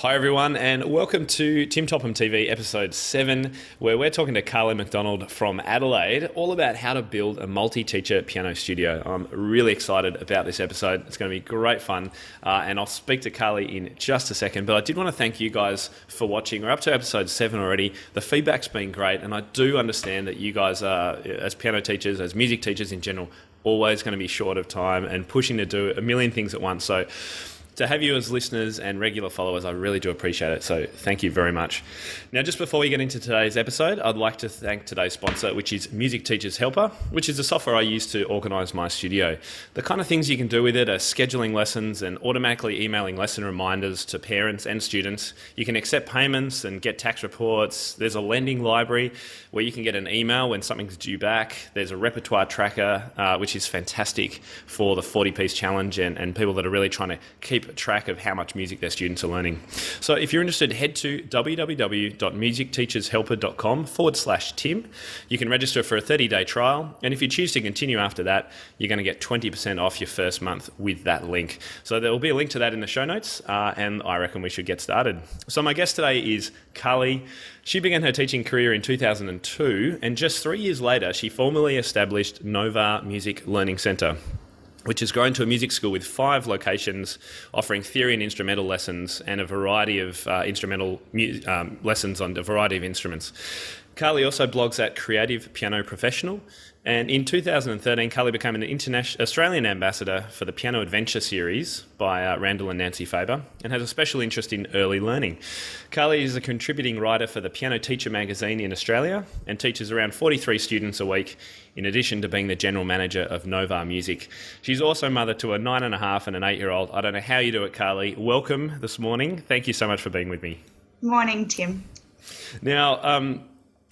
Hi everyone, and welcome to Tim Topham TV episode 7, where we're talking to Carly McDonald from Adelaide all about how to build a multi-teacher piano studio. I'm really excited about this episode. It's going to be great fun, and I'll speak to Carly in just a second, but I did want to thank you guys for watching. We're up to episode 7 already. The feedback's been great, and I do understand that you guys are, as piano teachers, as music teachers in general, always going to be short of time and pushing to do a million things at once. So to have you as listeners and regular followers, I really do appreciate it. So thank you very much. Now, just before we get into today's episode, I'd like to thank today's sponsor, which is Music Teachers Helper, which is the software I use to organise my studio. The kind of things you can do with it are scheduling lessons and automatically emailing lesson reminders to parents and students. You can accept payments and get tax reports. There's a lending library where you can get an email when something's due back. There's a repertoire tracker, which is fantastic for the 40-piece challenge and people that are really trying to keep track of how much music their students are learning. So if you're interested, head to www.musicteachershelper.com/Tim. You can register for a 30-day trial, and if you choose to continue after that, you're going to get 20% off your first month with that link. So there will be a link to that in the show notes, and I reckon we should get started. So my guest today is Carly. She began her teaching career in 2002, and just 3 years later, she formally established Nova Music Learning Centre, which has grown to a music school with 5 locations, offering theory and instrumental lessons and a variety of instrumental lessons on a variety of instruments. Carly also blogs at Creative Piano Professional, and in 2013, Carly became an Australian ambassador for the Piano Adventure series by Randall and Nancy Faber, and has a special interest in early learning. Carly is a contributing writer for the Piano Teacher magazine in Australia and teaches around 43 students a week, in addition to being the general manager of Nova Music. She's also mother to a 9.5 and an 8-year-old. I don't know how you do it, Carly. Welcome this morning. Thank you so much for being with me. Morning, Tim. Now,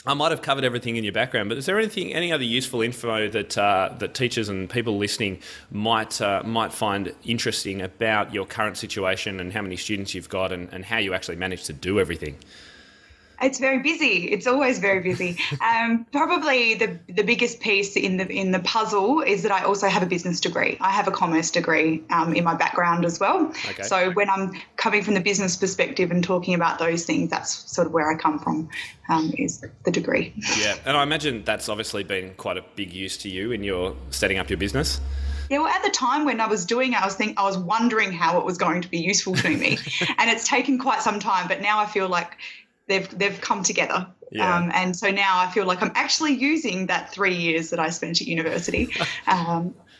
I might have covered everything in your background, but is there any other useful info that teachers and people listening might find interesting about your current situation and how many students you've got and how you actually manage to do everything? It's very busy. It's always very busy. Probably the biggest piece in the puzzle is that I also have a business degree. I have a commerce degree in my background as well. Okay. So when I'm coming from the business perspective and talking about those things, that's sort of where I come from, is the degree. Yeah, and I imagine that's obviously been quite a big use to you in your setting up your business. Yeah, well, at the time when I was doing it, I was wondering how it was going to be useful to me, and it's taken quite some time. But now I feel like they've come together. Yeah. And so now I feel like I'm actually using that 3 years that I spent at university.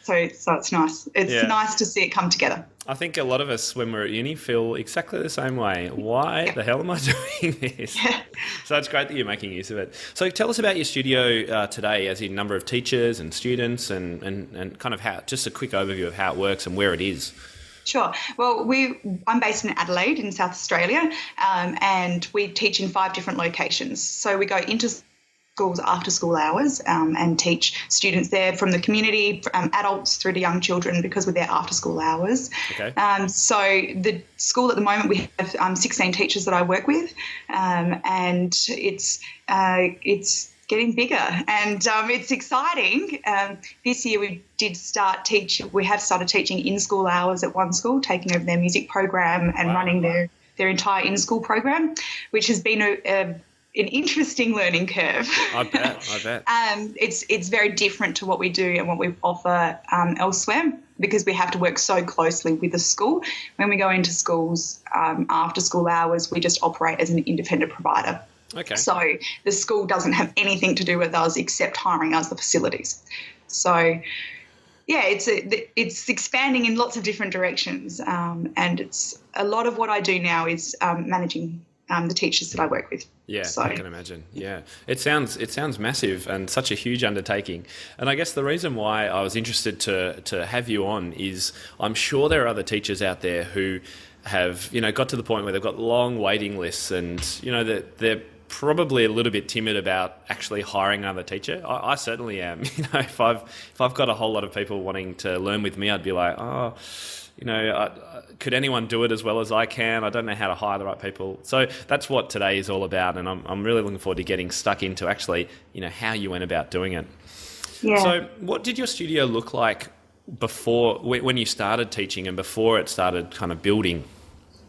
So it's nice. It's nice to see it come together. I think a lot of us, when we're at uni, feel exactly the same way. Why the hell am I doing this? Yeah. So it's great that you're making use of it. So tell us about your studio today, as in number of teachers and students and kind of just a quick overview of how it works and where it is. Sure. Well, I'm based in Adelaide in South Australia, and we teach in 5 different locations. So we go into schools after school hours and teach students there from the community, adults through to young children, because we're there after school hours. Okay. So the school at the moment, we have 16 teachers that I work with, and it's getting bigger, and it's exciting. This year we have started teaching in school hours at one school, taking over their music program and running their entire in-school program, which has been an interesting learning curve. I bet. It's very different to what we do and what we offer elsewhere, because we have to work so closely with the school. When we go into schools after school hours, we just operate as an independent provider. Okay. So the school doesn't have anything to do with us except hiring us the facilities. So, yeah, it's expanding in lots of different directions, and it's a lot of what I do now is managing the teachers that I work with. Yeah, so I can imagine. Yeah, it sounds massive and such a huge undertaking. And I guess the reason why I was interested to have you on is I'm sure there are other teachers out there who have got to the point where they've got long waiting lists, and that they're probably a little bit timid about actually hiring another teacher. I certainly am. If I've got a whole lot of people wanting to learn with me, I'd be like, could anyone do it as well as I can? I don't know how to hire the right people. So that's what today is all about, and I'm really looking forward to getting stuck into actually, how you went about doing it. Yeah. So what did your studio look like before, when you started teaching and before it started kind of building?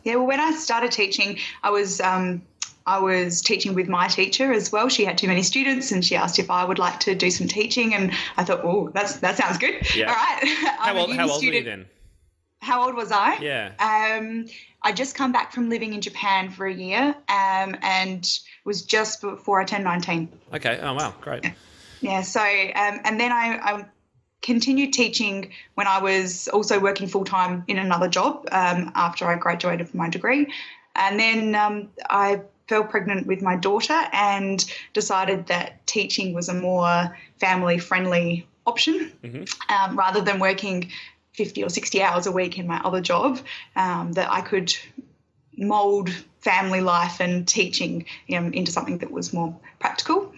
Yeah. Well, when I started teaching, I was teaching with my teacher as well. She had too many students, and she asked if I would like to do some teaching, and I thought, oh, that sounds good. Yeah. All right. How old were you then? How old was I? Yeah. I just come back from living in Japan for a year, and it was just before I turned 19. Okay. Oh, wow. Great. Yeah. So, and then I continued teaching when I was also working full-time in another job after I graduated from my degree. And then I fell pregnant with my daughter and decided that teaching was a more family-friendly option rather than working 50 or 60 hours a week in my other job, that I could mould family life and teaching into something that was more practical.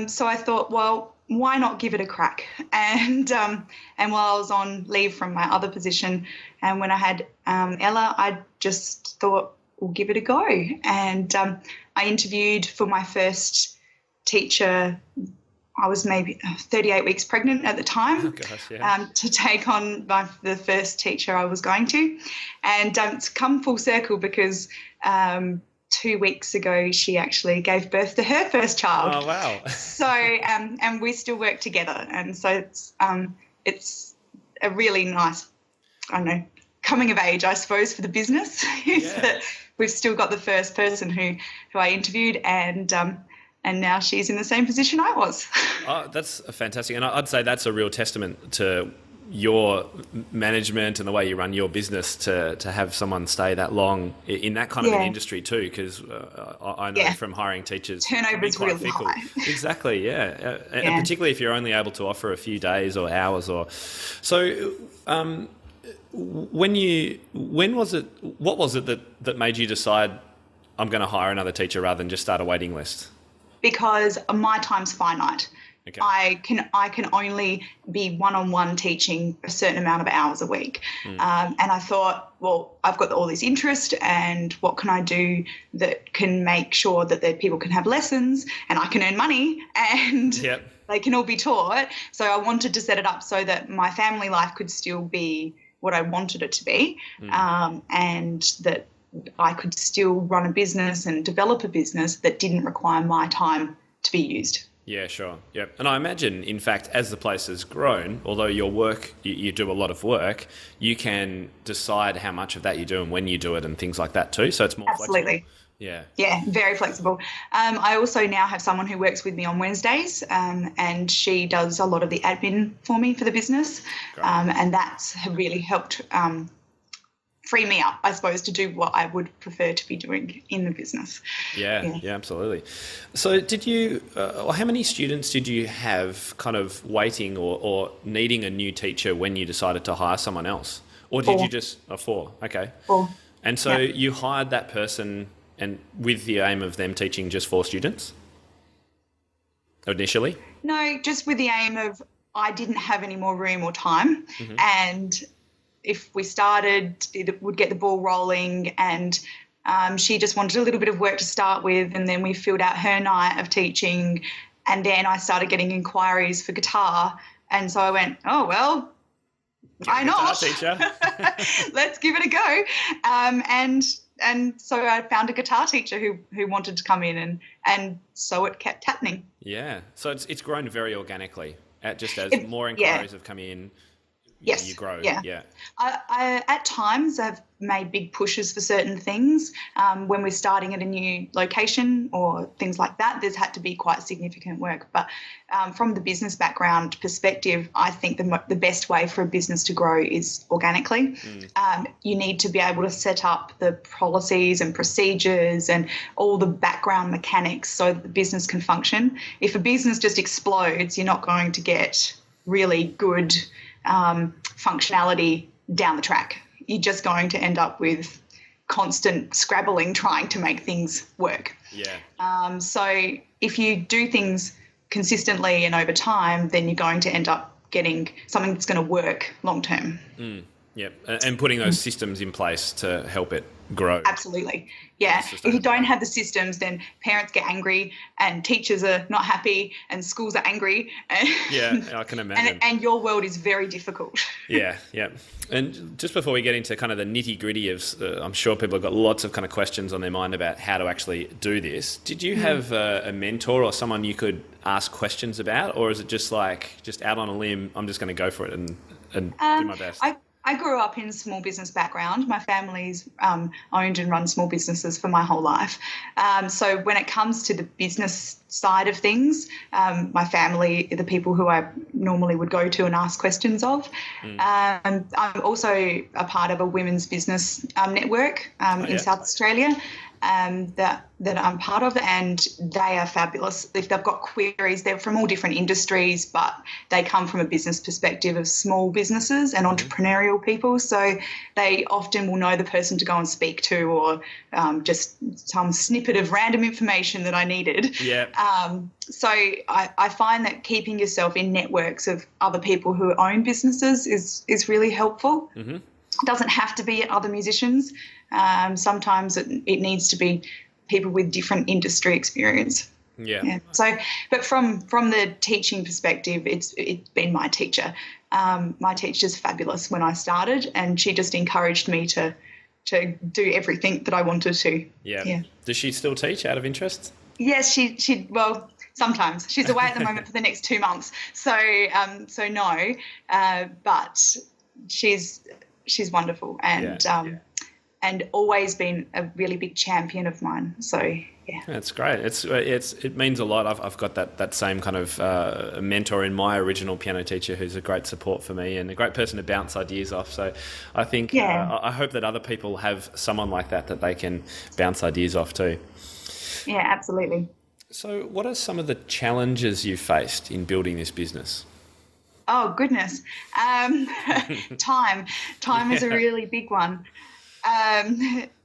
So I thought, well, why not give it a crack? And while I was on leave from my other position, and when I had Ella, I just thought, we'll give it a go. And I interviewed for my first teacher. I was maybe 38 weeks pregnant at the time. Oh, gosh, yeah. To take on the first teacher I was going to. And it's come full circle because 2 weeks ago she actually gave birth to her first child. Oh, wow. So, and we still work together. And so it's a really nice, I don't know, coming of age, I suppose, for the business. Is that we've still got the first person who I interviewed, and now she's in the same position I was. Oh, that's fantastic. And I'd say that's a real testament to your management and the way you run your business to have someone stay that long in that kind of an industry too, because I know from hiring teachers, turnover's quite really fickle. high. Exactly, yeah. And particularly if you're only able to offer a few days or hours or so. What was it that made you decide I'm going to hire another teacher rather than just start a waiting list? Because my time's finite. Okay. I can only be one-on-one teaching a certain amount of hours a week. And I thought, well, I've got all this interest, and what can I do that can make sure that the people can have lessons and I can earn money and they can all be taught. So I wanted to set it up so that my family life could still be what I wanted it to be, and that I could still run a business and develop a business that didn't require my time to be used. Yeah, sure. Yep. And I imagine, in fact, as the place has grown, although your work, you do a lot of work, you can decide how much of that you do and when you do it and things like that too. So it's more flexible. Yeah. Yeah, very flexible. I also now have someone who works with me on Wednesdays, and she does a lot of the admin for me for the business. And that's really helped free me up, I suppose, to do what I would prefer to be doing in the business. Yeah, absolutely. So did you, or how many students did you have kind of waiting or needing a new teacher when you decided to hire someone else? Or did you just, 4, okay. 4. And so you hired that person and with the aim of them teaching just 4 students initially? No, just with the aim of I didn't have any more room or time, and if we started, it would get the ball rolling, and she just wanted a little bit of work to start with, and then we filled out her night of teaching, and then I started getting inquiries for guitar, and so I went, oh, well, why not? Teacher. Let's give it a go. And so I found a guitar teacher who wanted to come in, and so it kept happening. Yeah. So it's grown very organically, just as more inquiries have come in. Yes. You grow. Yeah. I at times have made big pushes for certain things. When we're starting at a new location or things like that, there's had to be quite significant work. But from the business background perspective, I think the best way for a business to grow is organically. You need to be able to set up the policies and procedures and all the background mechanics so that the business can function. If a business just explodes, you're not going to get really good functionality down the track. You're just going to end up with constant scrabbling trying to make things work. Yeah. So if you do things consistently and over time, then you're going to end up getting something that's going to work long term. Yep. And putting those systems in place to help it grow. Absolutely. Yeah. If you don't have the systems, then parents get angry and teachers are not happy and schools are angry. Yeah, I can imagine. And your world is very difficult. Yeah. And just before we get into kind of the nitty-gritty of, I'm sure people have got lots of kind of questions on their mind about how to actually do this. Did you have a mentor or someone you could ask questions about, or is it just like, just out on a limb, I'm just going to go for it and do my best? I grew up in a small business background. My family's owned and run small businesses for my whole life. So when it comes to the business side of things, my family are the people who I normally would go to and ask questions of. I'm also a part of a women's business network in South Australia that I'm part of, and they are fabulous. If they've got queries, they're from all different industries, but they come from a business perspective of small businesses and entrepreneurial people. So they often will know the person to go and speak to, or just some snippet of random information that I needed. Yeah. So I find that keeping yourself in networks of other people who own businesses is really helpful. Mm-hmm. It doesn't have to be other musicians. Sometimes it needs to be people with different industry experience. Yeah. So, but from the teaching perspective, it's been my teacher. My teacher's fabulous when I started, and she just encouraged me to do everything that I wanted to. Yeah. Does she still teach out of interest? Yes, she well, sometimes. She's away at the moment for the next 2 months. So no, but she's wonderful and always been a really big champion of mine. So yeah, that's great. It means a lot. I've got that same kind of mentor in my original piano teacher, who's a great support for me and a great person to bounce ideas off. So I think I hope that other people have someone like that they can bounce ideas off too. Yeah, absolutely. So what are some of the challenges you faced in building this business? Oh, goodness. Time is a really big one.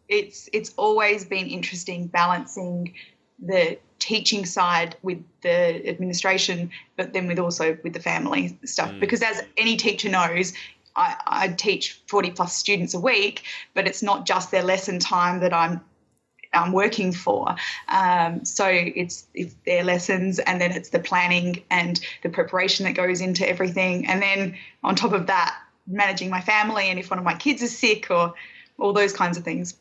It's always been interesting balancing the teaching side with the administration, but then with the family stuff. Because as any teacher knows, I teach 40 plus students a week, but it's not just their lesson time that I'm working for. So it's their lessons, and then it's the planning and the preparation that goes into everything. And then on top of that, managing my family, and if one of my kids is sick, or all those kinds of things.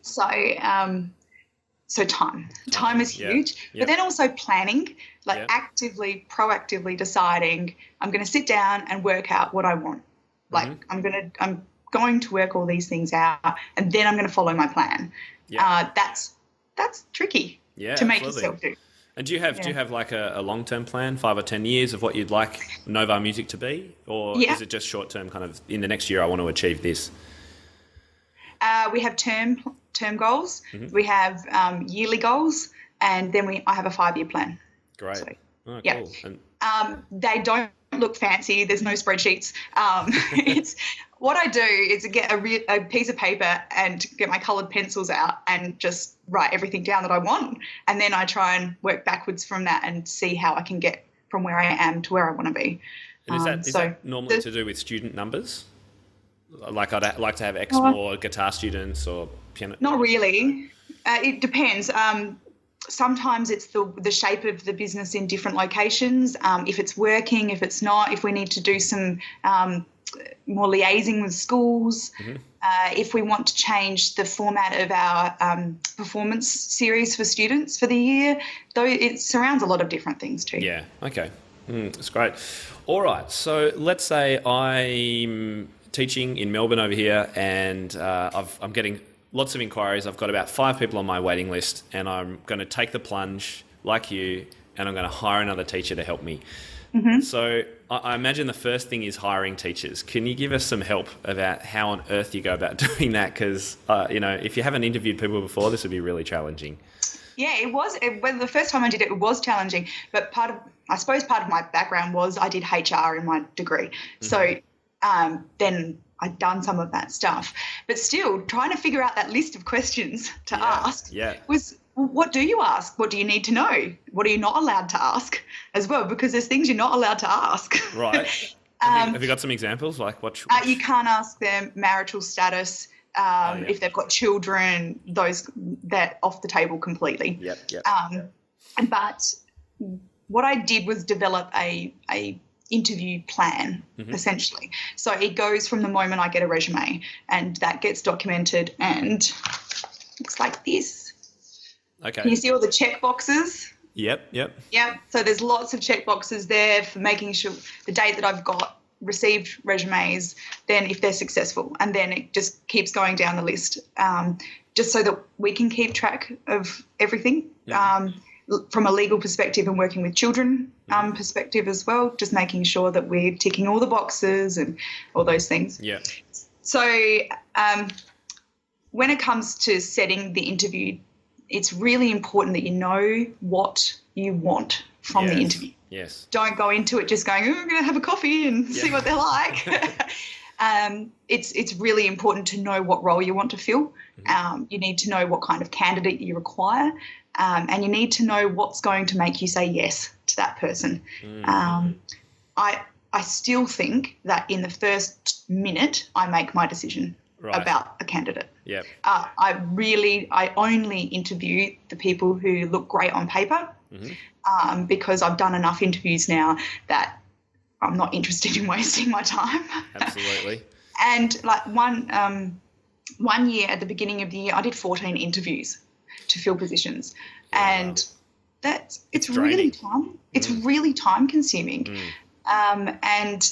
So time is huge. But then also planning, actively, proactively deciding I'm going to sit down and work out what I want. Like I'm going to work all these things out, and then I'm going to follow my plan. That's tricky to make yourself do. And do you have like a long-term plan, 5 or 10 years of what you'd like Nova Music to be? Or is it just short-term, kind of in the next year I want to achieve this? We have term goals. We have yearly goals, and then I have a 5-year plan. Great. So, cool. And, they don't look fancy. There's no spreadsheets. It's what I do is get a piece of paper and get my coloured pencils out and just write everything down that I want, and then I try and work backwards from that and see how I can get from where I am to where I want to be. And is that normally to do with student numbers? Like I'd like to have X more guitar students or piano? Not really. It depends. Sometimes it's the shape of the business in different locations. If it's working, if it's not, if we need to do some more liaising with schools, if we want to change the format of our performance series for students for the year, though it surrounds a lot of different things too. Yeah, okay. That's great. All right, so let's say I'm teaching in Melbourne over here, and I'm getting lots of inquiries. I've got about 5 people on my waiting list, and I'm going to take the plunge like you, and I'm going to hire another teacher to help me. So I imagine the first thing is hiring teachers. Can you give us some help about how on earth you go about doing that? Because, if you haven't interviewed people before, this would be really challenging. Yeah, it was. The first time I did it, it was challenging. But part of my background was I did HR in my degree. So then I'd done some of that stuff. But still, trying to figure out that list of questions to ask was, what do you ask? What do you need to know? What are you not allowed to ask as well? Because there's things you're not allowed to ask. Right. Have you got some examples? Like what? You can't ask them marital status, If they've got children, those that off the table completely. Yep. But what I did was develop a interview plan, essentially. So it goes from the moment I get a resume, and that gets documented, and looks like this. Okay. Can you see all the check boxes? Yep. So there's lots of check boxes there for making sure the date that I've got received resumes, then if they're successful, and then it just keeps going down the list, just so that we can keep track of everything. From a legal perspective and working with children perspective as well, just making sure that we're ticking all the boxes and all those things. Yeah. So when it comes to setting the interview, it's really important that you know what you want from the interview. Yes. Don't go into it just going, oh, we're going to have a coffee and see what they're like. It's really important to know what role you want to fill. You need to know what kind of candidate you require, and you need to know what's going to make you say yes to that person. I still think that in the first minute I make my decision about a candidate. Yep. I only interview the people who look great on paper, because I've done enough interviews now that I'm not interested in wasting my time. Absolutely. And like one year at the beginning of the year, I did 14 interviews to fill positions, and it's really time consuming. And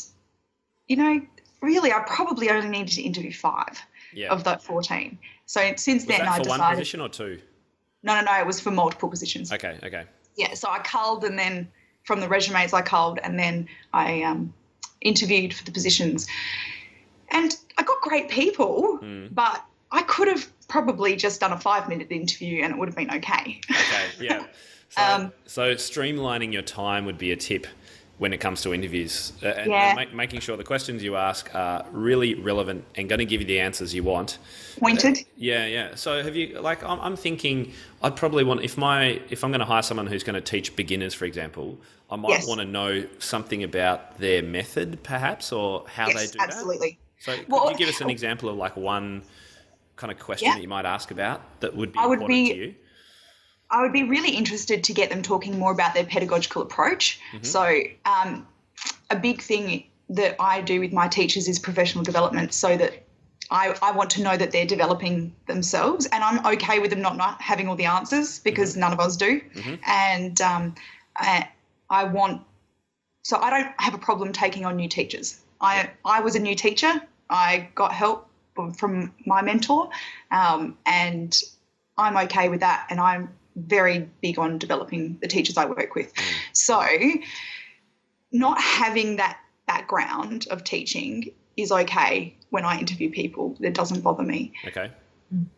really, I probably only needed to interview 5 of that 14. So since then, I decided. For one position or 2? No, it was for multiple positions. Okay. Yeah, so I culled, and then from the resumes I culled, and then I interviewed for the positions. And I got great people, but I could have probably just done a 5-minute interview and it would have been okay. Okay, yeah. So streamlining your time would be a tip when it comes to interviews, and making sure the questions you ask are really relevant and going to give you the answers you want. Pointed. Yeah. So have you, I'm thinking I'd probably want, if I'm going to hire someone who's going to teach beginners, for example, I might want to know something about their method perhaps, or how they do absolutely. that. So could you give us an example of one kind of question that you might ask about that would be important to you? I would be really interested to get them talking more about their pedagogical approach. So a big thing that I do with my teachers is professional development, so that I want to know that they're developing themselves, and I'm okay with them not having all the answers, because none of us do. And I don't have a problem taking on new teachers. I was a new teacher. I got help from my mentor, and I'm okay with that, and I'm very big on developing the teachers I work with. So not having that background of teaching is okay when I interview people. That doesn't bother me. Okay.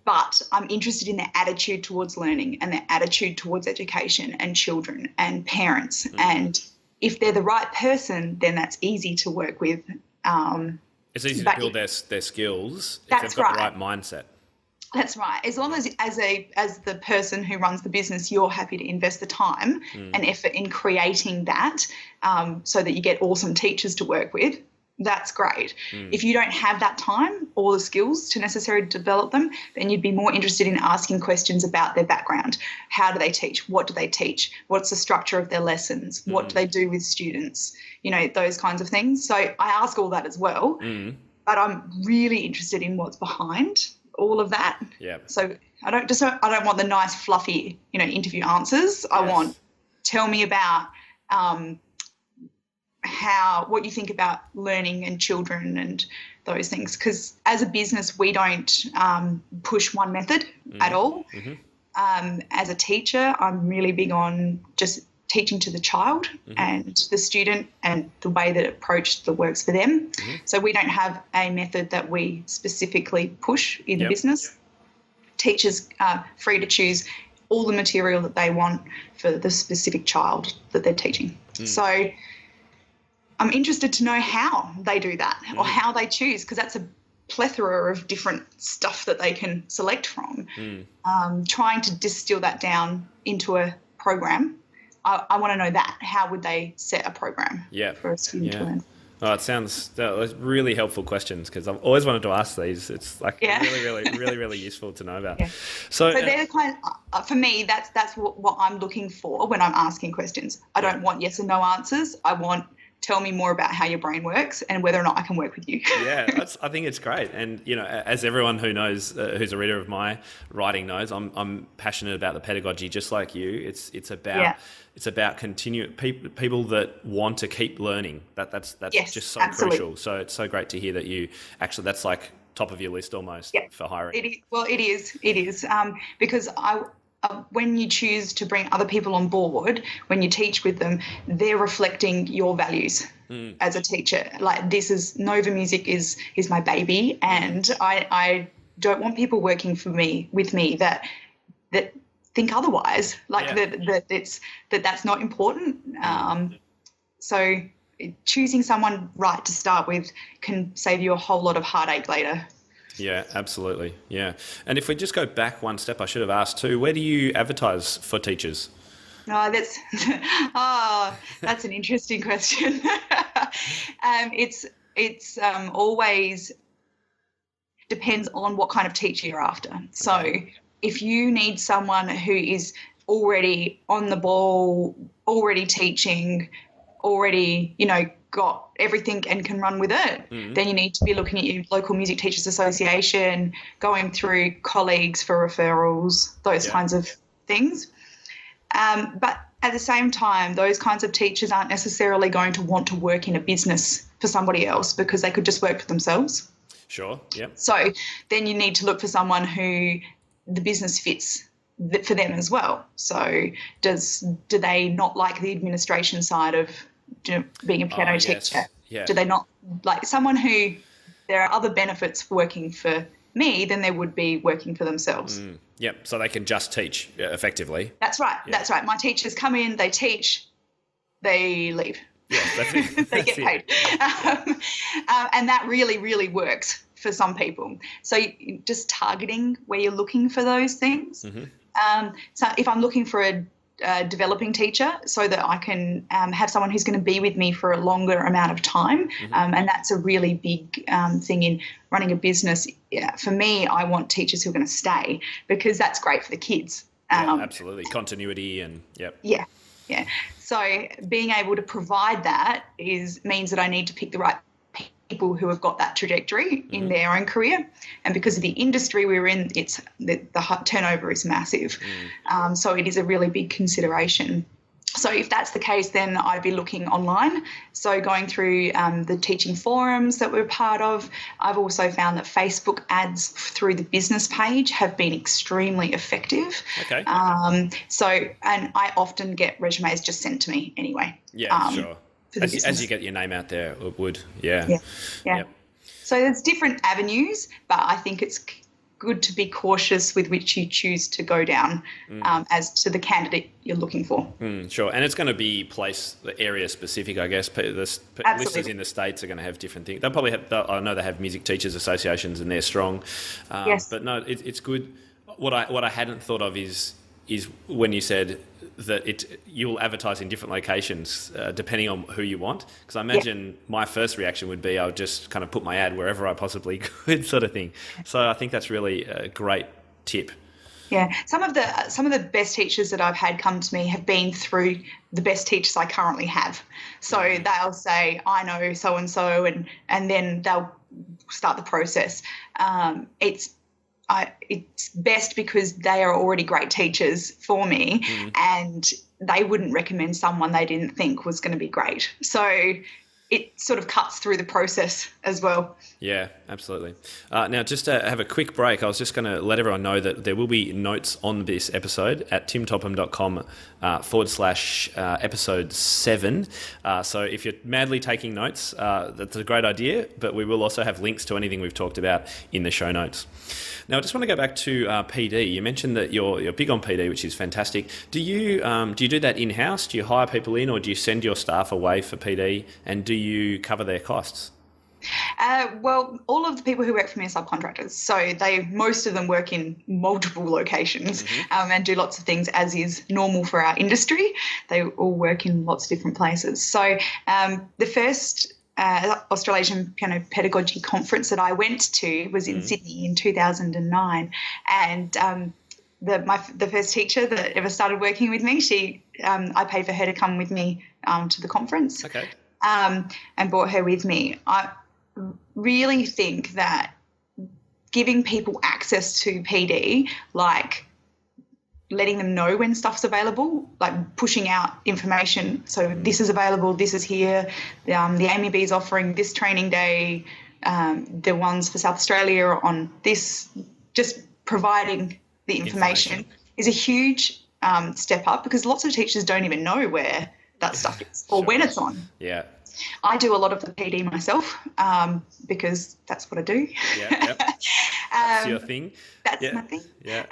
But I'm interested in their attitude towards learning and their attitude towards education and children and parents. And if they're the right person, then that's easy to work with. It's easy to build their skills if they've got the right mindset. That's right. As long as the person who runs the business, you're happy to invest the time and effort in creating that, so that you get awesome teachers to work with, that's great. If you don't have that time or the skills to necessarily develop them, then you'd be more interested in asking questions about their background. How do they teach? What do they teach? What's the structure of their lessons? What do they do with students? Those kinds of things. So I ask all that as well, but I'm really interested in what's behind all of that. Yeah. So I don't want the nice fluffy, interview answers. I want, tell me about what you think about learning and children and those things. Because as a business, we don't push one method at all. As a teacher, I'm really big on just teaching to the child and the student and the way that approach that works for them. So we don't have a method that we specifically push in the business. Teachers are free to choose all the material that they want for the specific child that they're teaching. So I'm interested to know how they do that or how they choose, because that's a plethora of different stuff that they can select from. Trying to distill that down into a program, I want to know that. How would they set a program for a student to learn? Oh, it sounds really helpful questions because I've always wanted to ask these. It's like really useful to know about. Yeah. So, So they're the kind for me, that's what I'm looking for when I'm asking questions. I don't want yes and no answers. I want tell me more about how your brain works and whether or not I can work with you. I think it's great. And, as everyone who knows, who's a reader of my writing knows, I'm passionate about the pedagogy just like you. It's about people that want to keep learning. That's yes, just so absolutely. crucial. So it's so great to hear that you actually, that's like top of your list almost for hiring. It is because when you choose to bring other people on board, when you teach with them, they're reflecting your values as a teacher. Like Nova Music is my baby, and I don't want people working with me that think otherwise. That's not important. So choosing someone right to start with can save you a whole lot of heartache later. Yeah, absolutely. Yeah. And if we just go back one step, I should have asked too, where do you advertise for teachers? That's an interesting question. It's always depends on what kind of teacher you're after. So if you need someone who is already on the ball, already teaching, already, got everything and can run with it, then you need to be looking at your local Music Teachers Association, going through colleagues for referrals, those kinds of things. But at the same time, those kinds of teachers aren't necessarily going to want to work in a business for somebody else because they could just work for themselves. Sure, yeah. So then you need to look for someone who the business fits for them as well. So do they not like the administration side of being a piano teacher? Yeah. Do they not like someone who there are other benefits for working for me than there would be working for themselves? Yep. So they can just teach effectively. That's right. Yeah. That's right. My teachers come in, they teach, they leave. Yeah, that's it. They get paid. And that really, really works for some people. So just targeting where you're looking for those things. So if I'm looking for a developing teacher so that I can have someone who's going to be with me for a longer amount of time. And that's a really big thing in running a business. For me, I want teachers who are going to stay because that's great for the kids. Absolutely. Continuity and Yeah. So being able to provide that means that I need to pick the right people who have got that trajectory in their own career, and because of the industry we're in, it's the turnover is massive. So it is a really big consideration. So if that's the case, then I'd be looking online. So going through the teaching forums that we're part of. I've also found that Facebook ads through the business page have been extremely effective. Okay. And I often get resumes just sent to me anyway. Yeah, sure. As you get your name out there, it would. Yeah. Yep. So there's different avenues, but I think it's good to be cautious with which you choose to go down as to the candidate you're looking for. Sure. And it's going to be area specific, I guess. The listeners in the States are going to have different things. They'll probably have, I know they have music teachers associations and they're strong. Yes. But no, it's good. What I hadn't thought of is when you said that you'll advertise in different locations depending on who you want. Because I imagine my first reaction would be I'll just kind of put my ad wherever I possibly could, sort of thing. So I think that's really a great tip. Yeah, some of the best teachers that I've had come to me have been through the best teachers I currently have. So they'll say, I know so and so, and then they'll start the process. It's best because they are already great teachers for me, and they wouldn't recommend someone they didn't think was going to be great. So it sort of cuts through the process as well. Yeah, absolutely. Now, just to have a quick break, I was just going to let everyone know that there will be notes on this episode at timtopham.com /episode 7. So if you're madly taking notes, that's a great idea, but we will also have links to anything we've talked about in the show notes. Now, I just want to go back to PD. You mentioned that you're big on PD, which is fantastic. Do you do that in-house? Do you hire people in, or do you send your staff away for PD, and do you cover their costs? Well, all of the people who work for me are subcontractors. So most of them work in multiple locations and do lots of things, as is normal for our industry. They all work in lots of different places. So the first Australasian Piano Pedagogy Conference that I went to was in Sydney in 2009, and the first teacher that ever started working with me, I paid for her to come with me to the conference, and brought her with me. I really think that giving people access to PD, like letting them know when stuff's available, like pushing out information. So this is available, this is here. The AMB is offering this training day. The ones for South Australia are on this. Just providing the information is a huge step up, because lots of teachers don't even know where that stuff is or when it's on. Yeah. I do a lot of the PD myself because that's what I do. Yeah. That's your thing. That's my thing. Yeah.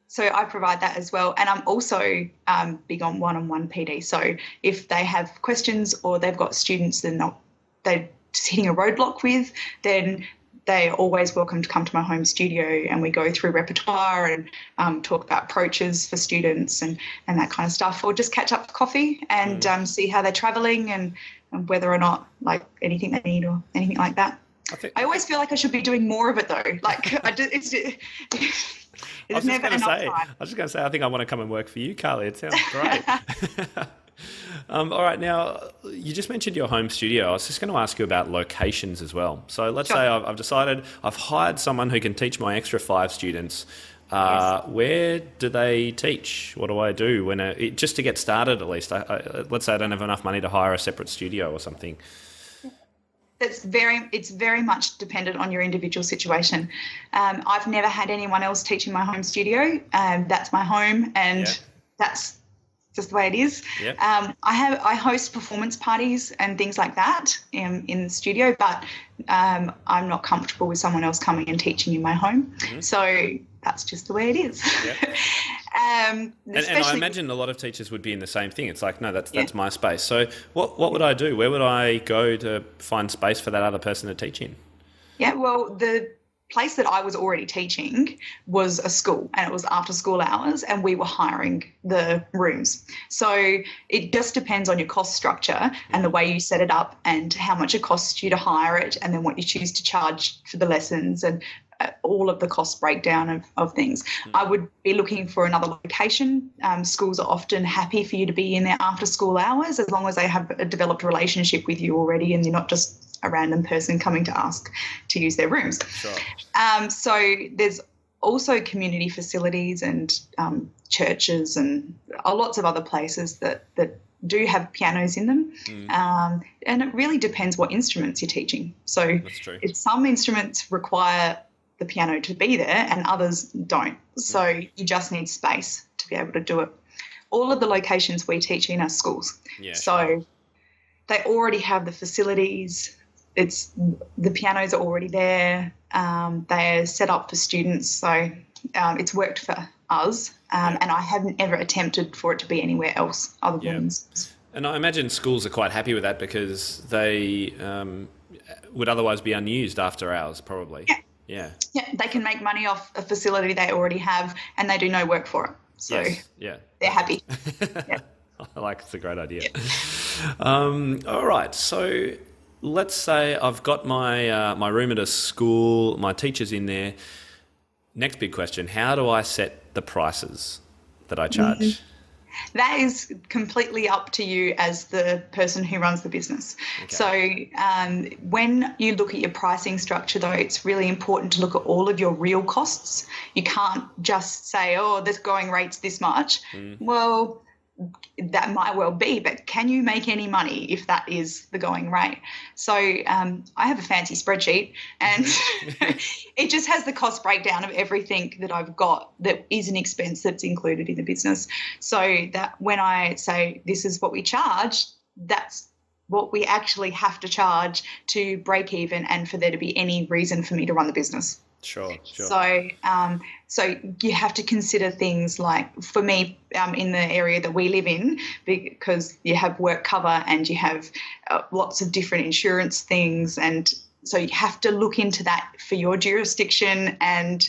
So I provide that as well. And I'm also big on one-on-one PD. So if they have questions or they've got students they're just hitting a roadblock with, then they're always welcome to come to my home studio, and we go through repertoire and talk about approaches for students and that kind of stuff, or just catch up for coffee and see how they're travelling and whether or not like anything they need or anything like that. I always feel like I should be doing more of it though. Like There's never enough time. I was just going to say, I think I want to come and work for you, Carly. It sounds great. All right. Now, you just mentioned your home studio. I was just going to ask you about locations as well. So let's say I've decided I've hired someone who can teach my extra 5 students. Where do they teach? What do I do just to get started at least? Let's say I don't have enough money to hire a separate studio or something. It's very much dependent on your individual situation. I've never had anyone else teach in my home studio. That's my home, and that's just the way it is. Yep. I host performance parties and things like that in the studio, but I'm not comfortable with someone else coming and teaching in my home. Mm-hmm. So that's just the way it is. Yep. And I imagine a lot of teachers would be in the same thing. It's like, no, that's my space. So what would I do? Where would I go to find space for that other person to teach in? Yeah, well, the place that I was already teaching was a school, and it was after school hours, and we were hiring the rooms. So it just depends on your cost structure and the way you set it up and how much it costs you to hire it, and then what you choose to charge for the lessons and all of the cost breakdown of things. I would be looking for another location. Schools are often happy for you to be in there after school hours, as long as they have a developed relationship with you already and you're not just a random person coming to ask to use their rooms. Sure. So there's also community facilities and churches and lots of other places that do have pianos in them. And it really depends what instruments you're teaching. So some instruments require the piano to be there and others don't. So you just need space to be able to do it. All of the locations we teach in are schools. Yeah, so they already have the facilities. The pianos are already there. They're set up for students. So it's worked for us. And I haven't ever attempted for it to be anywhere else other than schools. And I imagine schools are quite happy with that because they would otherwise be unused after hours probably. Yeah, they can make money off a facility they already have and they do no work for it. So they're happy. I like it's a great idea. All right, so let's say I've got my room at a school, my teacher's in there. Next big question, how do I set the prices that I charge? That is completely up to you as the person who runs the business. Okay. So when you look at your pricing structure, though, it's really important to look at all of your real costs. You can't just say, oh, this going rate's this much. Well, that might well be, but can you make any money if that is the going rate? So I have a fancy spreadsheet and it just has the cost breakdown of everything that I've got that is an expense that's included in the business. So that when I say this is what we charge, that's what we actually have to charge to break even and for there to be any reason for me to run the business. Sure. So you have to consider things like, for me, in the area that we live in, because you have work cover and you have lots of different insurance things, and so you have to look into that for your jurisdiction and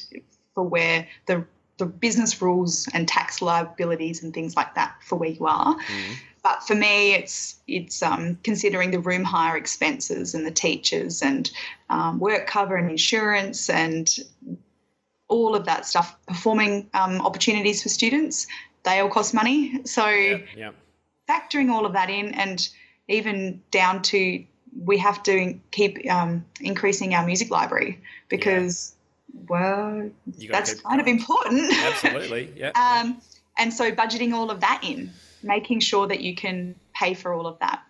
for where the business rules and tax liabilities and things like that for where you are. But for me, it's considering the room hire expenses and the teachers and work cover and insurance and all of that stuff. Performing opportunities for students, they all cost money. So factoring all of that in, and even down to we have to keep increasing our music library because, well, that's kind of important. Absolutely, yeah. And so budgeting all of that in, making sure that you can pay for all of that.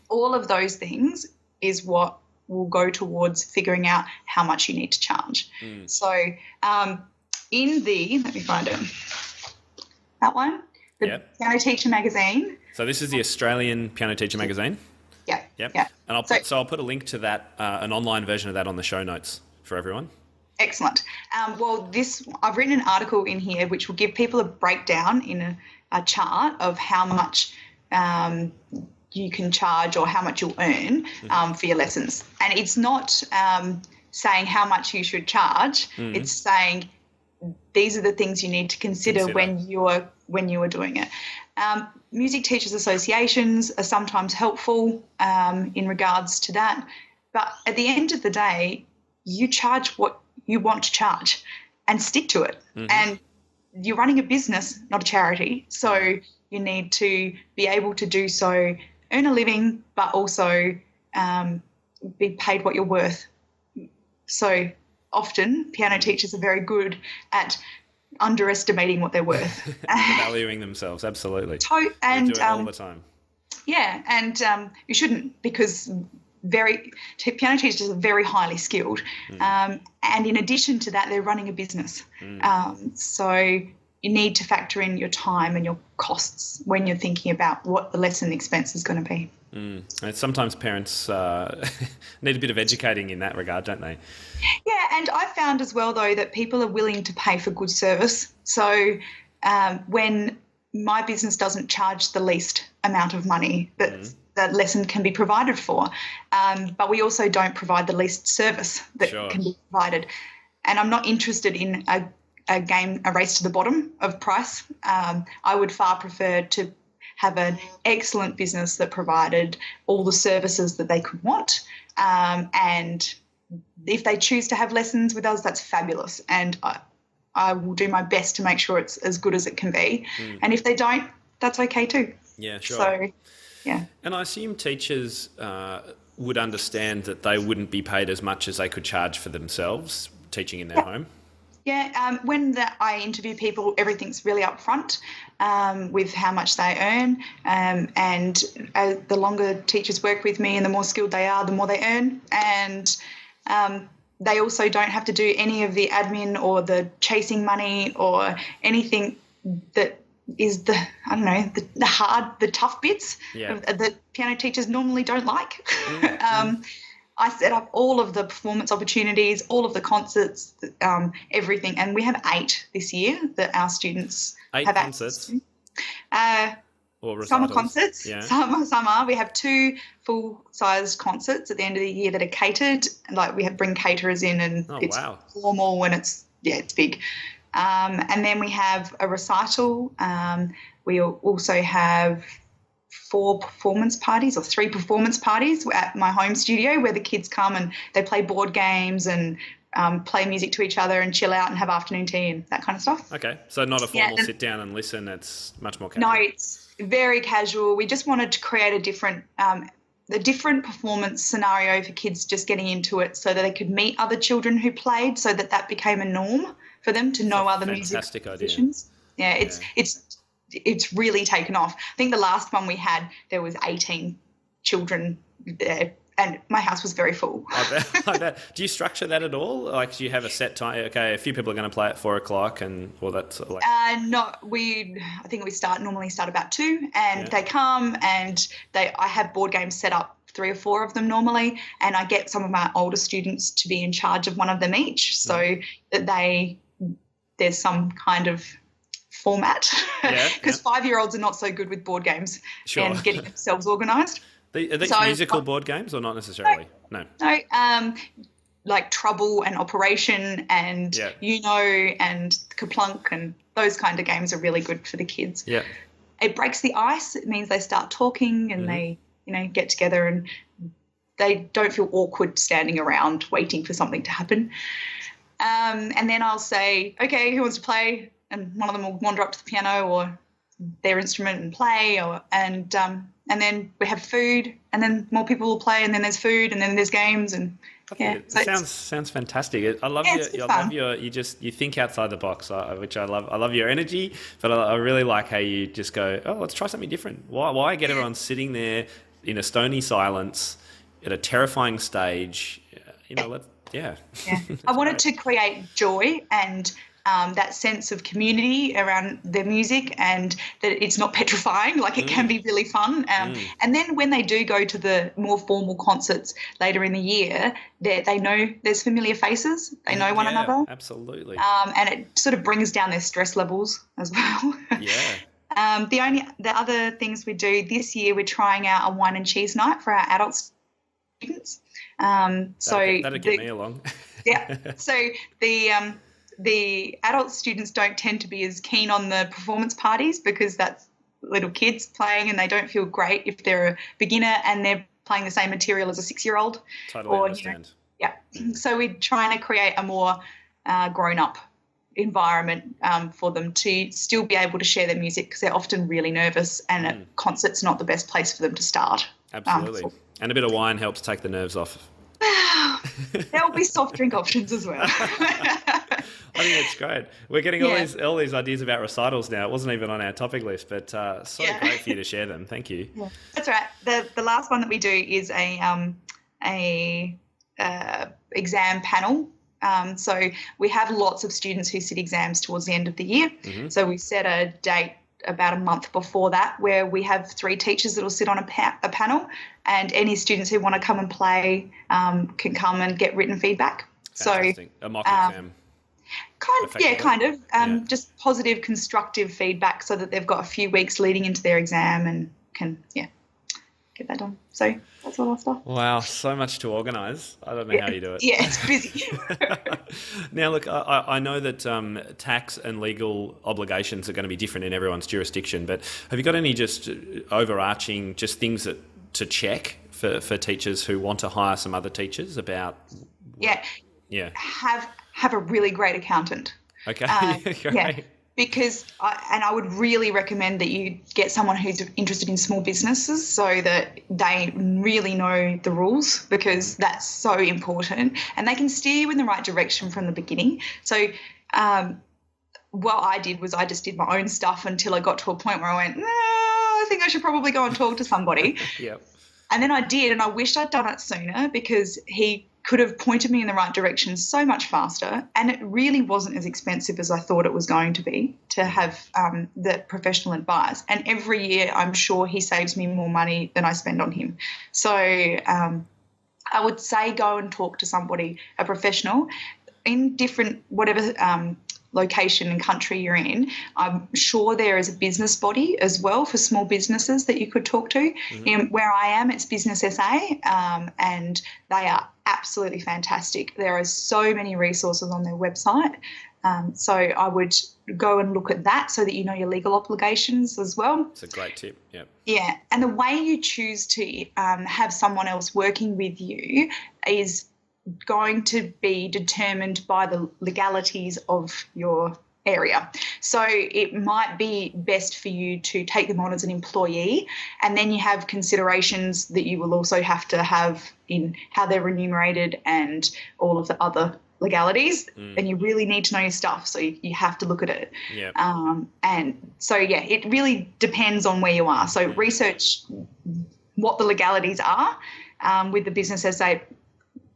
All of those things is what will go towards figuring out how much you need to charge. So in let me find it, that one, the Piano Teacher magazine. So this is the Australian Piano Teacher magazine? Yeah. And I'll put a link to that, an online version of that on the show notes for everyone. Excellent. Well, I've written an article in here which will give people a breakdown in a chart of how much you can charge or how much you'll earn for your lessons. And it's not saying how much you should charge. It's saying these are the things you need to consider. when you are doing it. Music teachers associations are sometimes helpful in regards to that. But at the end of the day, you charge what you want to charge and stick to it. And you're running a business, not a charity. So you need to be able to do so, earn a living, but also be paid what you're worth. So often piano teachers are very good at underestimating what they're worth. Valuing themselves, absolutely. And they do it all the time. Yeah, and you shouldn't, because piano teachers are very highly skilled. And in addition to that, they're running a business. So you need to factor in your time and your costs when you're thinking about what the lesson expense is going to be. And sometimes parents need a bit of educating in that regard, don't they? Yeah, and I've found as well, though, that people are willing to pay for good service. So when my business doesn't charge the least amount of money that lesson can be provided for, but we also don't provide the least service that can be provided. And I'm not interested in a race to the bottom of price. I would far prefer to have an excellent business that provided all the services that they could want. And if they choose to have lessons with us, that's fabulous. And I will do my best to make sure it's as good as it can be. And if they don't, that's okay too. Yeah, sure. So, yeah. And I assume teachers would understand that they wouldn't be paid as much as they could charge for themselves teaching in their home. Yeah, when I interview people, everything's really upfront with how much they earn, and the longer teachers work with me and the more skilled they are, the more they earn. And they also don't have to do any of the admin or the chasing money or anything that is the tough bits that piano teachers normally don't like. I set up all of the performance opportunities, all of the concerts, everything. And we have 8 this year that our students have concerts? Or summer concerts. Yeah. Summer. We have 2 full-sized concerts at the end of the year that are catered. Like we bring caterers in, and it's formal when it's big. And then we have a recital. We also have 4 performance parties or 3 performance parties at my home studio where the kids come and they play board games and play music to each other and chill out and have afternoon tea and that kind of stuff. Okay, so not a formal sit down and listen, it's much more casual. No, it's very casual. We just wanted to create a different performance scenario for kids just getting into it so that they could meet other children who played, so that became a norm for them to know other music musicians. Yeah, it's really taken off. I think the last one we had, there was 18 children there, and my house was very full. I bet. Do you structure that at all? Like, do you have a set time? Okay, a few people are going to play at 4:00, or that's sort of like. No, I think we normally start about 2, and they come and I have board games set up, 3 or 4 of them normally, and I get some of my older students to be in charge of one of them each, so that there's some kind of format, because 5-year-olds are not so good with board games and getting themselves organised. Are these musical board games or not necessarily? No. Like Trouble and Operation and and Kaplunk and those kind of games are really good for the kids. Yeah. it breaks the ice. It means they start talking and they, get together and they don't feel awkward standing around waiting for something to happen. And then I'll say, okay, who wants to play? And one of them will wander up to the piano or their instrument and play, and then we have food, and then more people will play, and then there's food, and then there's games, and it sounds fantastic. I love you think outside the box, which I love. I love your energy, but I really like how you just go, oh, let's try something different. Why get everyone sitting there in a stony silence at a terrifying stage? I wanted to create joy and that sense of community around their music, and that it's not petrifying, like it can be really fun. And then when they do go to the more formal concerts later in the year, they know there's familiar faces. They know one another. Absolutely. And it sort of brings down their stress levels as well. Yeah. The other things we do this year, we're trying out a wine and cheese night for our adult students. That'll get me along. Yeah. So the adult students don't tend to be as keen on the performance parties because that's little kids playing, and they don't feel great if they're a beginner and they're playing the same material as a 6-year-old. Totally understand. So we're trying to create a more grown-up environment for them to still be able to share their music, because they're often really nervous, and a concert's not the best place for them to start. Absolutely. And a bit of wine helps take the nerves off. There'll be soft drink options as well. I think it's great. We're getting all these ideas about recitals now. It wasn't even on our topic list, but great for you to share them. Thank you. Yeah. That's right. The last one that we do is a exam panel. So we have lots of students who sit exams towards the end of the year. Mm-hmm. So we set a date about a month before that where we have 3 teachers that will sit on a panel, and any students who want to come and play can come and get written feedback. Fantastic. So a mock exam. Kind of. Just positive, constructive feedback so that they've got a few weeks leading into their exam and can, get that done. So that's all our stuff. Wow, so much to organise. I don't know how you do it. Yeah, it's busy. Now, look, I know that tax and legal obligations are going to be different in everyone's jurisdiction, but have you got any just overarching things to check for teachers who want to hire some other teachers about? Have a really great accountant. Okay, great. Yeah. Because I would really recommend that you get someone who's interested in small businesses so that they really know the rules, because that's so important, and they can steer you in the right direction from the beginning. So what I did was I just did my own stuff until I got to a point where I went, no, I think I should probably go and talk to somebody. Yep. And then I did, and I wished I'd done it sooner, because he could have pointed me in the right direction so much faster, and it really wasn't as expensive as I thought it was going to be to have the professional advice. And every year I'm sure he saves me more money than I spend on him. So I would say go and talk to somebody, a professional, in different whatever location and country you're in. I'm sure there is a business body as well for small businesses that you could talk to. Mm-hmm. Where I am, it's Business SA, and they are absolutely fantastic. There are so many resources on their website. So I would go and look at that so that you know your legal obligations as well. It's a great tip, yeah. Yeah, and the way you choose to have someone else working with you is going to be determined by the legalities of your area. So it might be best for you to take them on as an employee, and then you have considerations that you will also have to have in how they're remunerated and all of the other legalities, and you really need to know your stuff, so you have to look at it. Yep. And so, it really depends on where you are. So research what the legalities are with the Business SA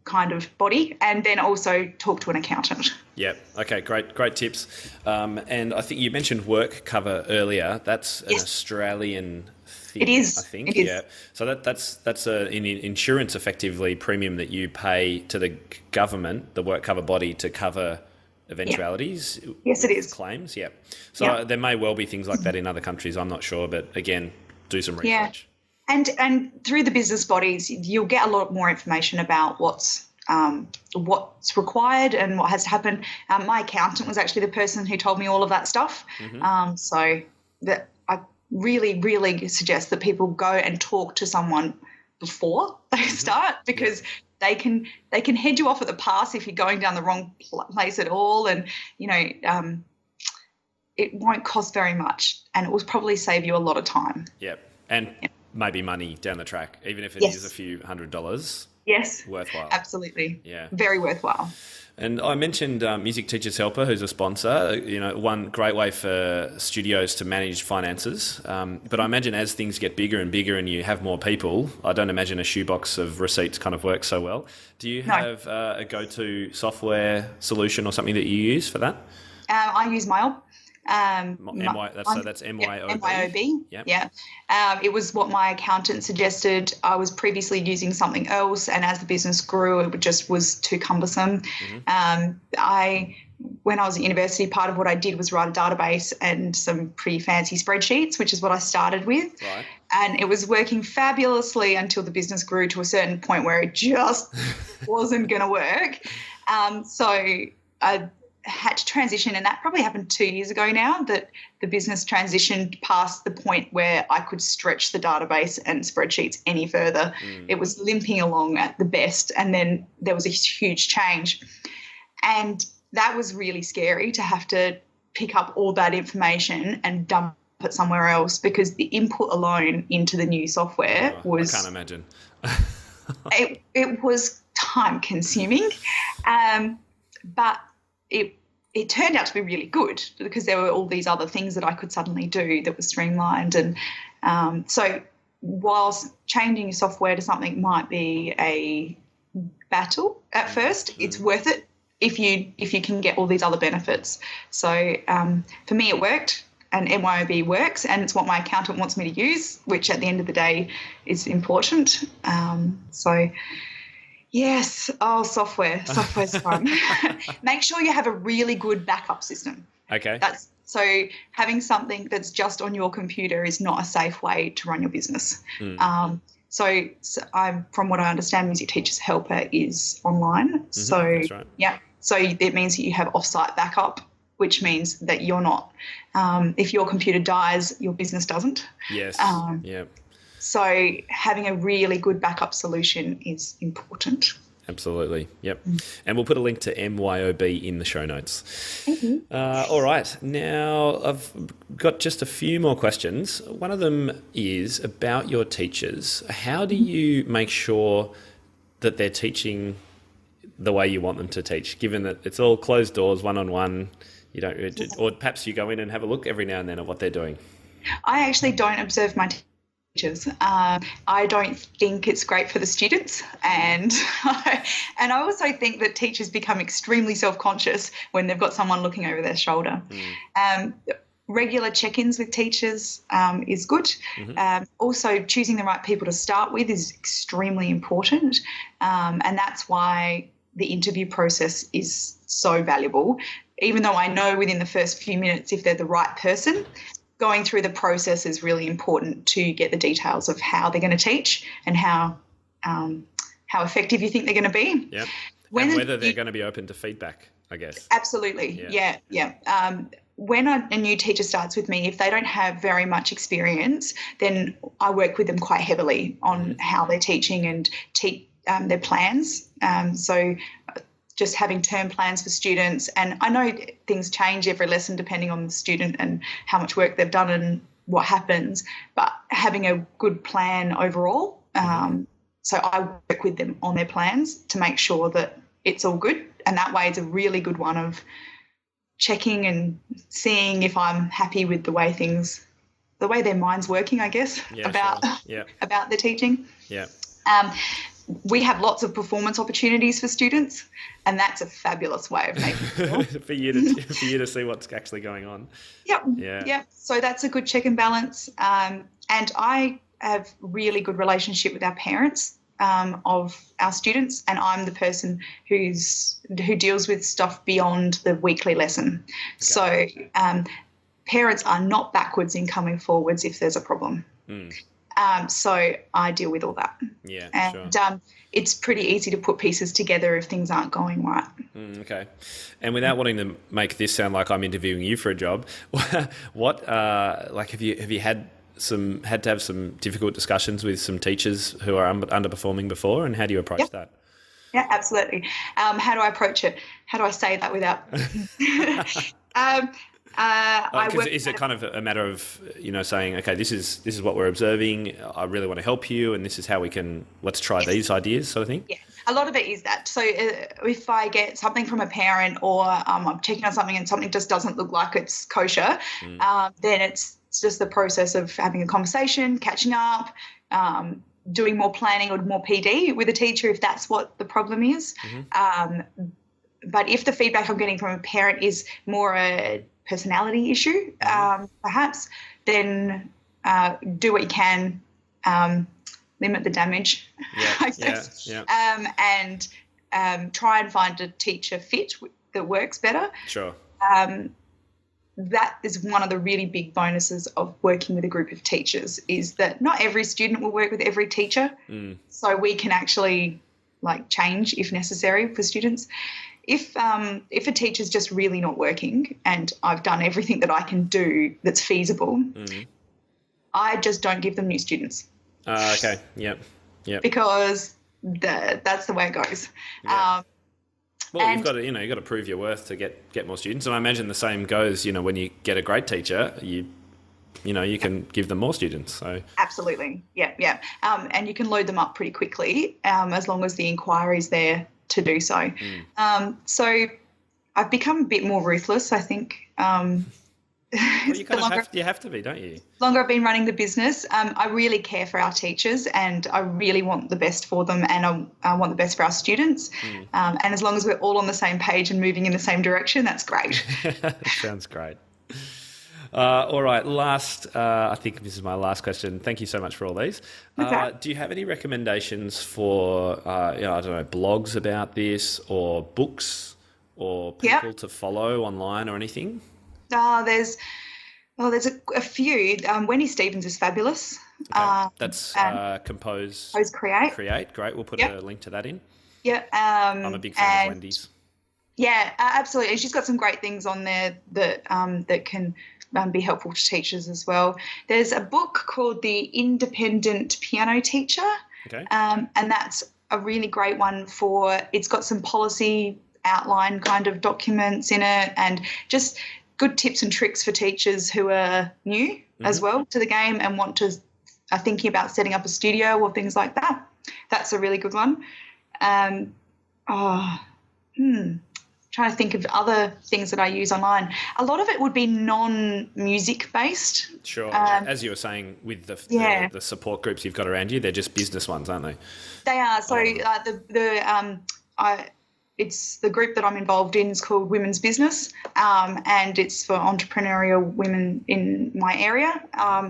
kind of body, and then also talk to an accountant. Yeah. Okay. Great tips. And I think you mentioned work cover earlier. That's an Australian thing. It is. I think. It is. Yeah. So that's an insurance effectively premium that you pay to the government, the work cover body, to cover eventualities. Yeah. Yes, it is. Claims. Yeah. So there may well be things like that in other countries. I'm not sure, but again, do some research. Yeah. And through the business bodies, you'll get a lot more information about what's required and what has to happen. My accountant was actually the person who told me all of that stuff. Mm-hmm. So that really, really suggest that people go and talk to someone before they start, because they can head you off at the pass if you're going down the wrong place at all, and it won't cost very much, and it will probably save you a lot of time. Yep, and maybe money down the track, even if it is a few $100s. Yes, worthwhile. Absolutely. Yeah, very worthwhile. And I mentioned Music Teachers Helper, who's a sponsor. One great way for studios to manage finances. But I imagine as things get bigger and bigger and you have more people, I don't imagine a shoebox of receipts kind of works so well. Do you have a go-to software solution or something that you use for that? I use MyOb. That's MYOB. MYOB. Yep. Yeah. It was what my accountant suggested. I was previously using something else, and as the business grew, it just was too cumbersome. When I was at university, part of what I did was write a database and some pretty fancy spreadsheets, which is what I started with. Right. And it was working fabulously until the business grew to a certain point where it just wasn't going to work. So I had to transition, and that probably happened 2 years ago now, that the business transitioned past the point where I could stretch the database and spreadsheets any further. It was limping along at the best, and then there was a huge change. And that was really scary, to have to pick up all that information and dump it somewhere else, because the input alone into the new software was... I can't imagine. it was time consuming, but it turned out to be really good, because there were all these other things that I could suddenly do that was streamlined. And so whilst changing your software to something might be a battle at first, it's worth it if you can get all these other benefits. So for me it worked, and MYOB works, and it's what my accountant wants me to use, which at the end of the day is important. Yes. Oh, software's fun. Make sure you have a really good backup system. Okay. So having something that's just on your computer is not a safe way to run your business. So from what I understand, Music Teachers Helper is online. So that's right. Yeah. So it means that you have offsite backup, which means that you're not, if your computer dies, your business doesn't. Yes. Yeah. So having a really good backup solution is important. Absolutely. Yep. And we'll put a link to MYOB in the show notes. Thank you. All right. Now, I've got just a few more questions. One of them is about your teachers. How do you make sure that they're teaching the way you want them to teach, given that it's all closed doors, one-on-one, or perhaps you go in and have a look every now and then at what they're doing? I actually don't observe my teachers. I don't think it's great for the students, and I also think that teachers become extremely self-conscious when they've got someone looking over their shoulder. Regular check-ins with teachers is good. Also, choosing the right people to start with is extremely important, and that's why the interview process is so valuable. Even though I know within the first few minutes if they're the right person, going through the process is really important to get the details of how they're going to teach and how effective you think they're going to be. Yep. And whether they're going to be open to feedback, I guess. Absolutely. Yeah. When a new teacher starts with me, if they don't have very much experience, then I work with them quite heavily on how they're teaching and their plans. So just having term plans for students. And I know things change every lesson depending on the student and how much work they've done and what happens, but having a good plan overall. So I work with them on their plans to make sure that it's all good. And that way it's a really good one of checking and seeing if I'm happy with the way their mind's working, I guess, about the teaching. Yeah. We have lots of performance opportunities for students, and that's a fabulous way of making it for you to see what's actually going on. Yep. Yeah. So that's a good check and balance. And I have really good relationship with our parents of our students, and I'm the person who deals with stuff beyond the weekly lesson. Okay. So parents are not backwards in coming forwards if there's a problem. So I deal with all that. Yeah, and sure. It's pretty easy to put pieces together if things aren't going right. Okay. And without wanting to make this sound like I'm interviewing you for a job, have you had had to have some difficult discussions with some teachers who are underperforming before, and how do you approach that? Yeah, absolutely. How do I approach it? How do I say that without? Is it kind of a matter of, saying, okay, this is what we're observing, I really want to help you, and this is how let's try these ideas, sort of thing? Yeah, a lot of it is that. So if I get something from a parent, or I'm checking on something and something just doesn't look like it's kosher, then it's just the process of having a conversation, catching up, doing more planning or more PD with a teacher if that's what the problem is. But if the feedback I'm getting from a parent is more a personality issue, perhaps, then do what you can, limit the damage, I guess, and try and find a teacher fit that works better. Sure. That is one of the really big bonuses of working with a group of teachers, is that not every student will work with every teacher. So we can actually change if necessary for students. If a teacher's just really not working and I've done everything that I can do that's feasible, I just don't give them new students. Okay. Yep. Because that's the way it goes. Yeah. Well, you've got to prove your worth to get more students, and I imagine the same goes. When you get a great teacher, you can give them more students. So absolutely, yeah. And you can load them up pretty quickly, as long as the inquiry's there to do so. So I've become a bit more ruthless, I think. Well, you have to be, don't you? Longer I've been running the business, I really care for our teachers, and I really want the best for them, and I want the best for our students. And as long as we're all on the same page and moving in the same direction, that's great. Sounds great. All right, I think this is my last question. Thank you so much for all these. Do you have any recommendations for, blogs about this, or books, or people to follow online or anything? There's a few. Wendy Stevens is fabulous. Okay. That's Compose Create. Great. We'll put a link to that in. Yeah. I'm a big fan of Wendy's. Yeah, absolutely. She's got some great things on there that can be helpful to teachers as well. There's a book called The Independent Piano Teacher. Okay. And that's a really great one it's got some policy outline kind of documents in it, and just good tips and tricks for teachers who are new as well to the game and are thinking about setting up a studio or things like that. That's a really good one. Trying to think of other things that I use online. A lot of it would be non-music based. Sure. As you were saying, with the support groups you've got around you, they're just business ones, aren't they? They are. So it's the group that I'm involved in is called Women's Business, and it's for entrepreneurial women in my area.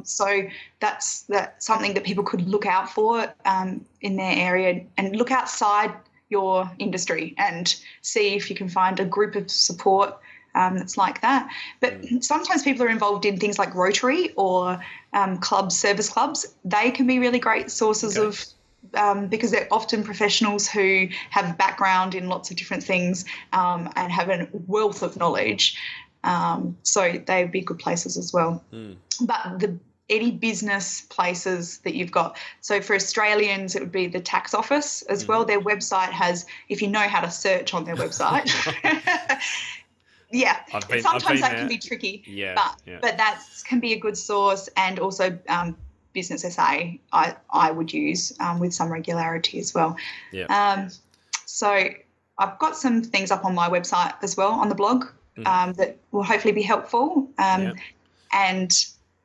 So that's something that people could look out for in their area, and look outside your industry and see if you can find a group of support that's like that. But sometimes people are involved in things like Rotary or service clubs. They can be really great sources of because they're often professionals who have a background in lots of different things and have a wealth of knowledge. So they'd be good places as well. But any business places that you've got. So for Australians, it would be the tax office as well. Their website has, if you know how to search on their website. Sometimes that can be tricky. But that can be a good source, and also Business SA I would use with some regularity as well. So I've got some things up on my website as well, on the blog, that will hopefully be helpful. And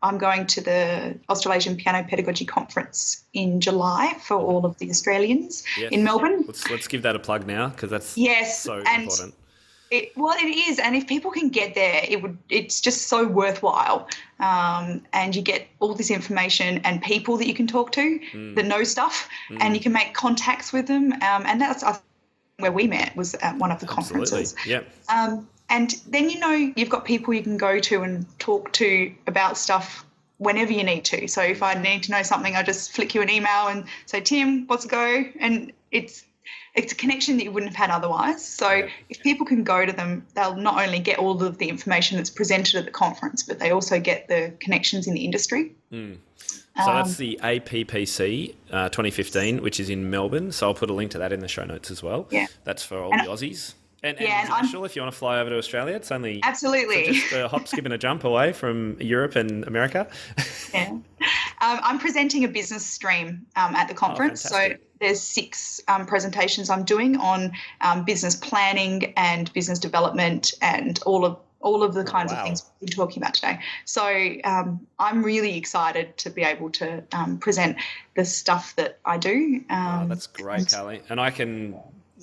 I'm going to the Australasian Piano Pedagogy Conference in July for all of the Australians in Melbourne. Let's give that a plug now, because that's so important. It is, and if people can get there, it's just so worthwhile. And you get all this information and people that you can talk to that know stuff, and you can make contacts with them. And that's where we met, was at one of the conferences. And then you've got people you can go to and talk to about stuff whenever you need to. So if I need to know something, I just flick you an email and say, Tim, what's a go? And it's it's a connection that you wouldn't have had otherwise. So if people can go to them, they'll not only get all of the information that's presented at the conference, but they also get the connections in the industry. So that's the APPC 2015, which is in Melbourne. So I'll put a link to that in the show notes as well. Yeah. That's for all the Aussies. And international, if you want to fly over to Australia, it's only absolutely just a hop, skip and a jump away from Europe and America. Yeah. I'm presenting a business stream at the conference. So there's 6 presentations I'm doing on business planning and business development and all of the kinds of things we've been talking about today. So I'm really excited to be able to present the stuff that I do. That's great, Carly. And I can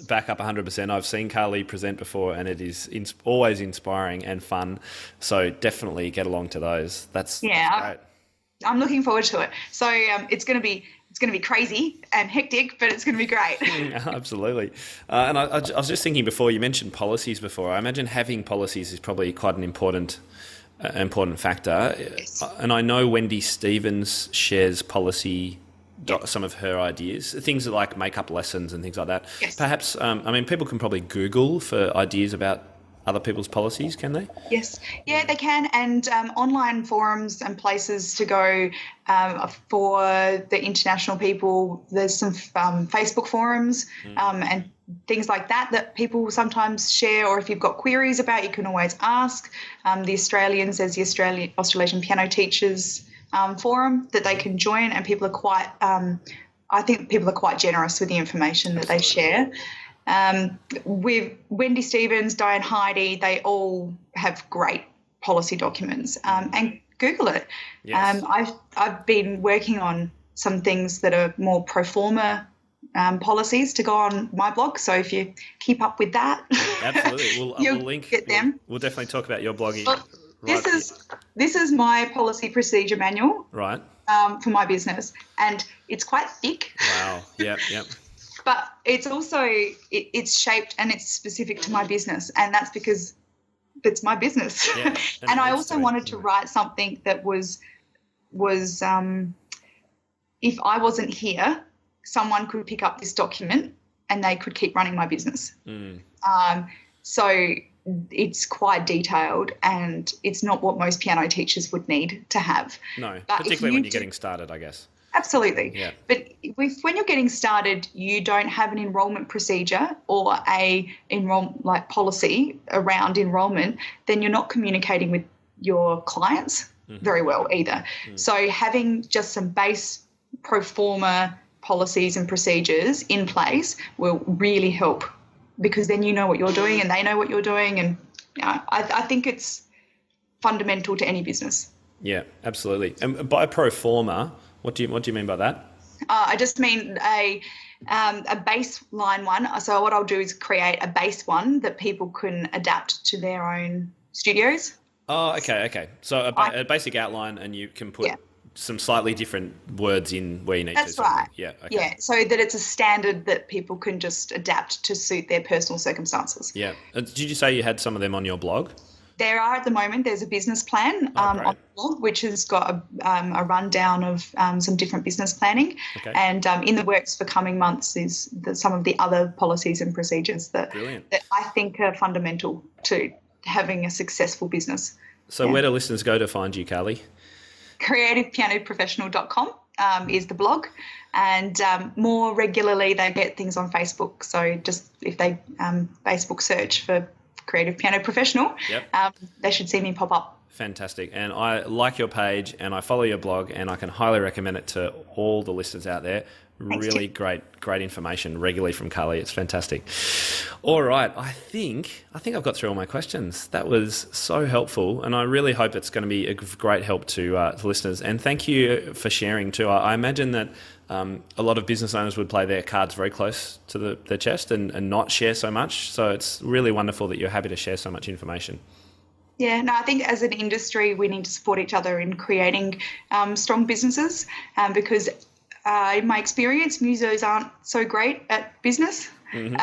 back up 100%. I've seen Carly present before, and it is always inspiring and fun. So definitely get along to those. That's great. I'm looking forward to it. So it's going to be crazy and hectic, but it's going to be great. Absolutely. And I was just thinking before, you mentioned policies before. I imagine having policies is probably quite an important factor. Yes. And I know Wendy Stevens shares policy. Some of her ideas, things like makeup lessons and things like that. Yes. Perhaps, people can probably Google for ideas about other people's policies, can they? Yes. Yeah, they can. And online forums and places to go for the international people. There's some Facebook forums and things like that people sometimes share, or if you've got queries about, you can always ask. The Australians, there's the Australasian Piano Teachers forum that they can join, and people are quite I think people are quite generous with the information that they share. With Wendy Stevens, Diane Heidi, they all have great policy documents, and Google it. Yes. I've been working on some things that are more pro forma policies to go on my blog, so if you keep up with that, absolutely, we'll link get them. We'll definitely talk about your blogging. This is my policy procedure manual, right? For my business, and it's quite thick. Wow. Yep. But it's also it's shaped and it's specific to my business, and that's because it's my business. Yeah, and I also wanted to write something that was if I wasn't here, someone could pick up this document and they could keep running my business. So it's quite detailed, and it's not what most piano teachers would need to have. No, but particularly when you're getting started, I guess. Absolutely. Yeah. But when you're getting started, you don't have an enrolment procedure or policy around enrolment, then you're not communicating with your clients very well either. So having just some base pro forma policies and procedures in place will really help, because then you know what you're doing and they know what you're doing. And I think it's fundamental to any business. Yeah, absolutely. And by pro forma, what do you mean by that? I just mean a baseline one. So what I'll do is create a base one that people can adapt to their own studios. Oh, okay. So a basic outline, and you can put some slightly different words in where you need to. That's right. Yeah. Okay. Yeah, so that it's a standard that people can just adapt to suit their personal circumstances. Yeah. Did you say you had some of them on your blog? There are at the moment. There's a business plan on the blog, which has got a rundown of some different business planning. Okay. And in the works for coming months is some of the other policies and procedures that I think are fundamental to having a successful business. So where do listeners go to find you, Carly? creativepianoprofessional.com is the blog, and more regularly they get things on Facebook. So just if they Facebook search for Creative Piano Professional, they should see me pop up. Fantastic. And I like your page and I follow your blog, and I can highly recommend it to all the listeners out there. Thanks, really great information regularly from Carly. It's fantastic. All right. I think I've got through all my questions. That was so helpful, and I really hope it's going to be a great help to listeners. And thank you for sharing too. I imagine that a lot of business owners would play their cards very close to their chest and not share so much. So it's really wonderful that you're happy to share so much information. Yeah, no, I think as an industry we need to support each other in creating strong businesses, because in my experience, musos aren't so great at business. And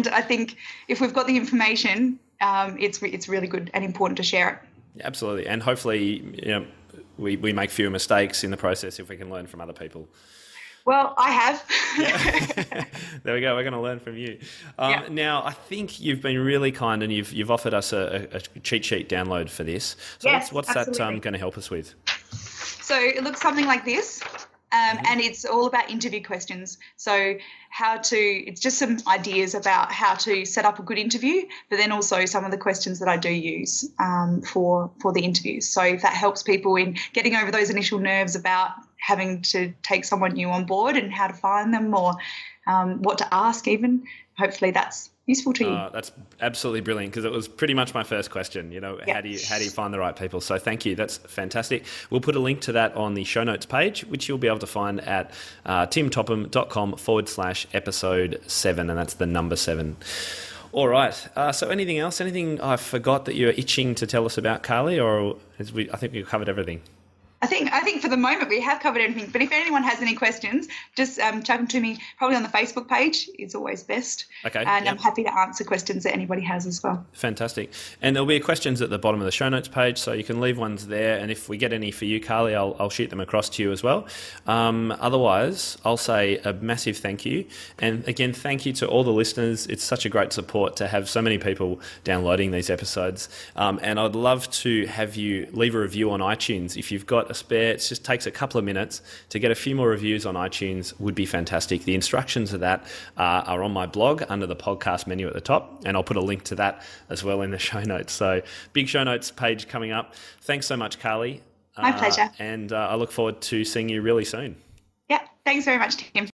I think if we've got the information, it's really good and important to share it. Absolutely. And hopefully, we make fewer mistakes in the process if we can learn from other people. Well, I have. Yeah. There we go. We're going to learn from you. Now, I think you've been really kind and you've offered us a cheat sheet download for this. So Yes, what's that absolutely. going to help us with? So it looks something like this. And it's all about interview questions. So it's just some ideas about how to set up a good interview, but then also some of the questions that I do use for the interviews. So if that helps people in getting over those initial nerves about having to take someone new on board and how to find them or what to ask even, hopefully that's useful to you. That's absolutely brilliant because it was pretty much my first question. How do you find the right people? So thank you. That's fantastic. We'll put a link to that on the show notes page, which you'll be able to find at timtopham.com/episode 7, and that's the number 7. All right. So anything else? Anything I forgot that you're itching to tell us about, Carly, or I think we've covered everything. I think for the moment we have covered everything, but if anyone has any questions, just chuck them to me probably on the Facebook page. It's always best. Okay. And I'm happy to answer questions that anybody has as well. Fantastic. And there'll be questions at the bottom of the show notes page, so you can leave ones there. And if we get any for you, Carly, I'll shoot them across to you as well. Otherwise, I'll say a massive thank you. And again, thank you to all the listeners. It's such a great support to have so many people downloading these episodes. And I'd love to have you leave a review on iTunes. If you've got a spare, it just takes a couple of minutes to get a few more reviews on iTunes would be fantastic. The instructions of that are on my blog under the podcast menu at the top, and I'll put a link to that as well in the show notes. So big show notes page coming up. Thanks so much, Carly. My pleasure. And I look forward to seeing you really soon. Yeah, thanks very much, Tim.